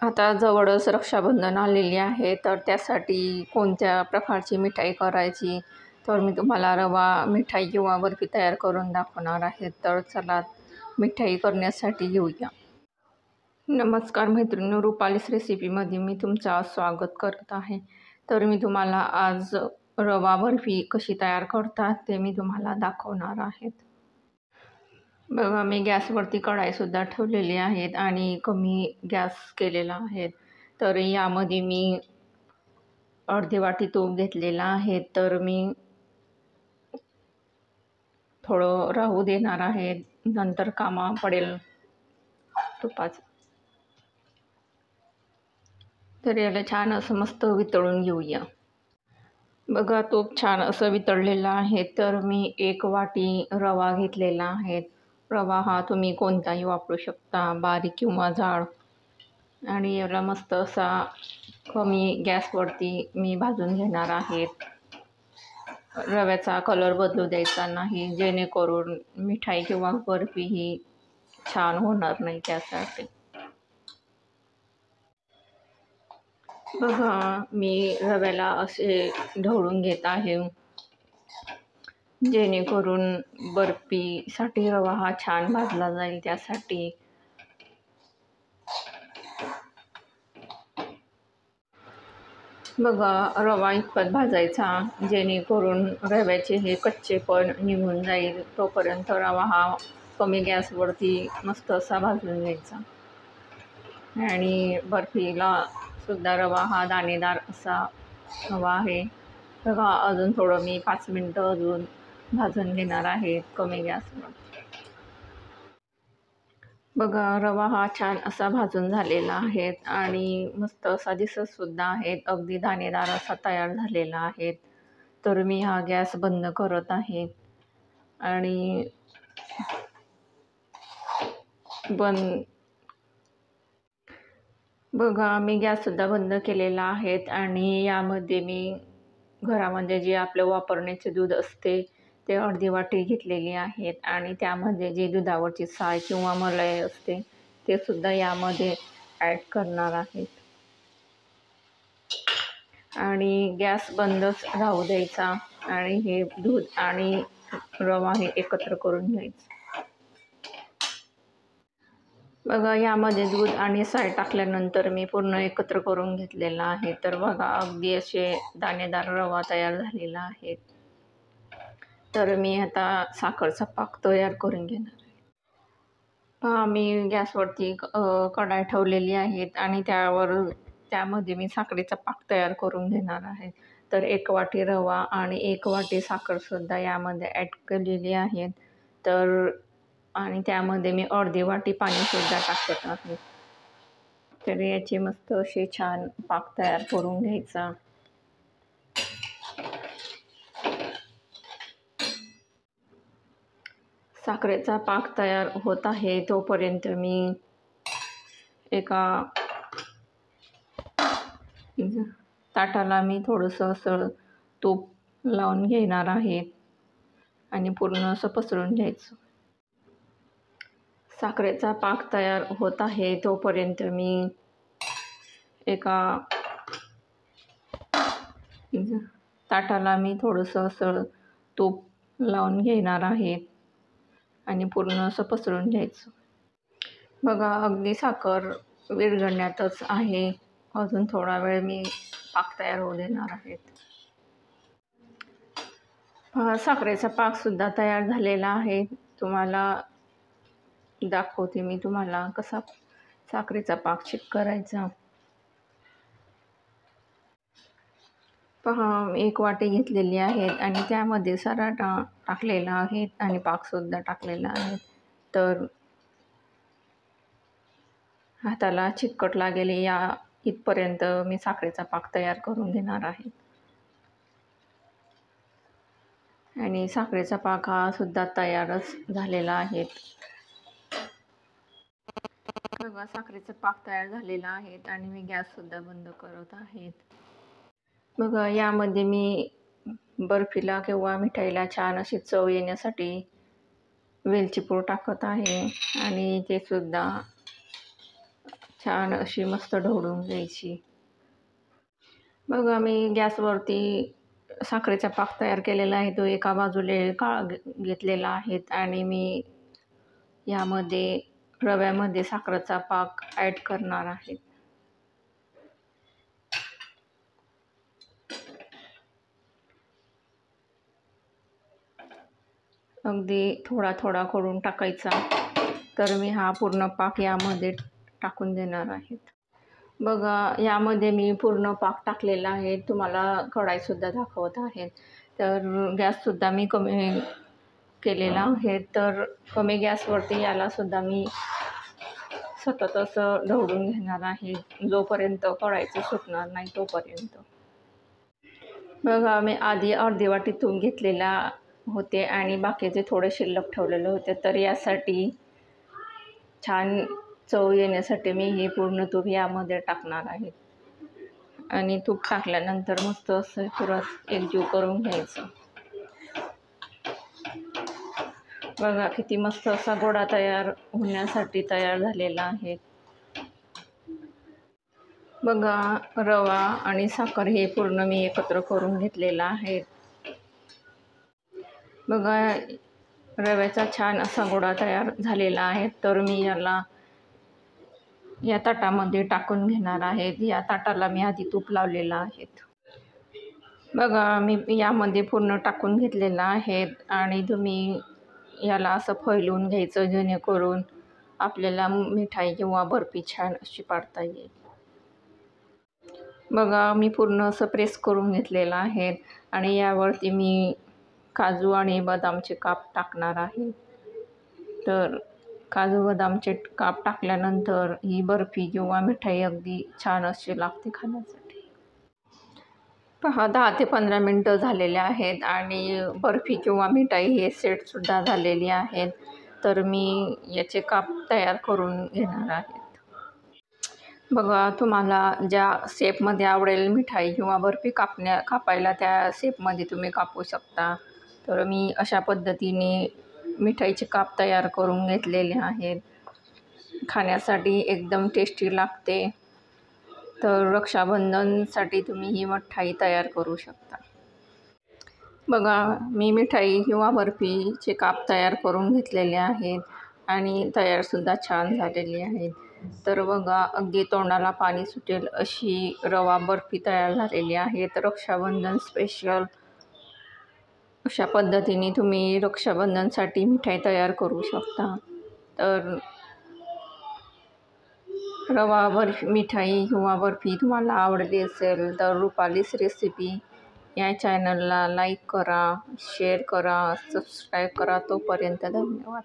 आता जवळच रक्षाबंधन आलेली आहे, तर त्यासाठी कोणत्या प्रकारची मिठाई करायची, तर मी तुम्हाला रवा मिठाई किंवा बर्फी तयार करून दाखवणार आहे. तर चला मिठाई करण्यासाठी घेऊया. नमस्कार मैत्रिणी, रुपालीस रेसिपीमध्ये मी तुमचं स्वागत करत आहे. तर मी तुम्हाला आज रवा बर्फी कशी तयार करतात ते मी तुम्हाला दाखवणार आहेत. बघा, मी गॅसवरती कढाईसुद्धा ठेवलेली आहेत आणि कमी गॅस केलेला आहे. तर यामध्ये मी अर्धी वाटी तूप घेतलेला आहे. तर मी थोडं राहू देणार आहे, नंतर कामा पडेल तुपाचं. तर याला छान असं मस्त वितळून घेऊया. बघा, तूप छान असं वितळलेलं आहे. तर मी 1 वाटी रवा घेतलेला आहे. रवा हा तुम्ही कोणताही वापरू शकता, बारीक किंवा जाड. आणि याला मस्त असा कमी गॅसवरती मी भाजून घेणार आहे. रव्याचा कलर बदलू द्यायचा नाही, जेणेकरून मिठाई किंवा बर्फी ही छान होणार नाही त्यासाठी. बघा, मी रव्याला असे ढवळून घेत आहे, जेणेकरून बर्फीसाठी रवा हा छान भाजला जाईल त्यासाठी. बघा, रवा इतपत भाजायचा जेणेकरून रव्याचे हे कच्चेपण निघून जाईल. तोपर्यंत रवा हा कमी गॅसवरती मस्त असा भाजून घ्यायचा. आणि बर्फीला सुद्धा रवा हा दाणेदार असा हवा आहे. बघा, अजून थोडं मी 5 मिनटं अजून भाजून घेणार आहे कमी गॅसवर. बघा, रवा हा छान असा भाजून झालेला आहे आणि मस्त असा दिसतसुद्धा आहे. अगदी दाणेदार असा तयार झालेला आहे. तर मी हा गॅस बंद करत आहे आणि बघा, मी गॅससुद्धा बंद केलेला आहे आणि यामध्ये मी घरामध्ये जे आपलं वापरण्याचे दूध असते ते अर्धी वाटी घेतलेली आहेत आणि त्यामध्ये जे दुधावरची साय किंवा मलाई असते ते सुद्धा यामध्ये ॲड करणार आहेत. आणि गॅस बंदच राहू द्यायचा आणि हे दूध आणि रवा हे एकत्र करून घ्यायचं. बघा, यामध्ये दूध आणि साय टाकल्यानंतर मी पूर्ण एकत्र करून घेतलेला आहे. तर बघा, अगदी असे दाणेदार रवा तयार झालेला आहे. तर मी आता साखरचा पाक तयार करून घेणार आहे. पहा, मी गॅसवरती कढाई ठेवलेली आहेत आणि त्यामध्ये मी साखरेचा पाक तयार करून घेणार आहे. तर 1 वाटी रवा आणि 1 वाटी साखरसुद्धा यामध्ये ॲड केलेली आहे. आणि त्यामध्ये मी अर्धी वाटी पाणीसुद्धा टाकत आहे. तर याची मस्त अशी छान पाक तयार करून घ्यायचा. साखरेचा पाक तयार होत आहे तोपर्यंत मी एका ताटाला मी थोडंसं असं तूप लावून घेणार आहे आणि पूर्ण असं पसरून घ्यायचं. साखरेचा पाक तयार होत आहे तोपर्यंत मी एका ताटाला मी थोडंसं असं तूप लावून घेणार आहे आणि पूर्ण असं पसरून घ्यायचं. बघा, अगदी साखर विरघळण्यातच आहे. अजून थोडा वेळ मी पाक तयार होऊ देणार आहे. साखरेचा पाकसुद्धा तयार झालेला आहे. तुम्हाला दाखवते मी तुम्हाला कसा साखरेचा पाक चेक करायचा. पहा, 1 वाटी घेतलेली आहे आणि त्यामध्ये सारा टाकलेला आहे आणि पाकसुद्धा टाकलेला आहे. तर हाताला चिकट लागेल इथपर्यंत मी साखरेचा पाक तयार करून घेणार आहे. आणि साखरेचा पाक हा सुद्धा तयारच झालेला आहे. बघा, साखरेचा पाक तयार झालेला आहे आणि मी गॅससुद्धा बंद करत आहे. बघा, यामध्ये मी बर्फीला किंवा मिठाईला छान अशी चव येण्यासाठी वेलची पूड टाकत आहे आणि ते सुद्धा छान अशी मस्त ढवळून घ्यायची. बघा मी गॅसवरती साखरेचा पाक तयार केलेला आहे. तो एका बाजूला घेतलेला आहे आणि मी यामध्ये रव्यामध्ये साखरेचा पाक ॲड करणार आहे. अगदी थोडा थोडा करून टाकायचा. तर मी हा पूर्ण पाक यामध्ये टाकून देणार आहे. बघा यामध्ये मी पूर्ण पाक टाकलेला आहे. तुम्हाला कढाईसुद्धा दाखवत आहे. तर गॅससुद्धा मी कमी केलेला आहे. तर कमी गॅसवरती यालासुद्धा मी सतत असं ढवळून घेणार आहे, जोपर्यंत कढाईचं सुटणार नाही तोपर्यंत. बघा मी आधी अर्धी वाटी तूप घेतलेला होते आणि बाकीचे थोडे शिल्लक ठेवलेले होते. तर यासाठी छान चव येण्यासाठी मी हे पूर्ण तूप यामध्ये टाकणार आहे आणि तूप टाकल्यानंतर मस्त असं परत एकजीव करून घ्यायचं. बघा किती मस्त असा गोळा तयार होण्यासाठी तयार झालेला आहे. बघा रवा आणि साखर हे पूर्ण मी एकत्र करून घेतलेला आहे. बघा रव्याचा छान असा गोळा तयार झालेला आहे. तर मी याला या ताटामध्ये टाकून घेणार आहे. या ताटाला मी आधी तूप लावलेलं आहे. बघा मी यामध्ये पूर्ण टाकून घेतलेलं आहे आणि तुम्ही याला असं फैलवून घ्यायचं जेणेकरून आपल्याला मिठाई किंवा बर्फी छान अशी पाडता येईल. बघा मी पूर्ण असं प्रेस करून घेतलेलं आहे आणि यावरती मी काजू आणि बदामचे काप टाकणार आहे. तर काजू बदामचे काप टाकल्यानंतर ही बर्फी किंवा मिठाई अगदी छान अशी लागते खाण्यासाठी. पहा 10 ते 15 मिनटं झालेले आहेत आणि बर्फी किंवा मिठाई हे सेटसुद्धा झालेली आहेत. तर मी याचे काप तयार करून घेणार आहेत. बघा तुम्हाला ज्या शेपमध्ये आवडेल मिठाई किंवा बर्फी कापायला त्या शेपमध्ये तुम्ही कापू शकता. तर मी अशा पद्धतीने मिठाईचे काप तयार करून घेतलेले आहेत. खाण्यासाठी एकदम टेस्टी लागते. तर रक्षाबंधनसाठी तुम्ही ही मिठाई तयार करू शकता. बघा मी मिठाई किंवा बर्फीचे काप तयार करून घेतलेले आहेत आणि तयारसुद्धा छान झालेली आहेत. तर बघा अगदी तोंडाला पाणी सुटेल अशी रवा बर्फी तयार झालेली आहे. तर रक्षाबंधन स्पेशल अशा पद्धतीने तुम्ही रक्षाबंधनसाठी मिठाई तयार करू शकता. तर रवा मिठाई किंवा बर्फी तुम्हाला आवडली असेल तर रुपालीस रेसिपी या चॅनलला लाईक करा, शेअर करा, सबस्क्राईब करा. तोपर्यंत धन्यवाद.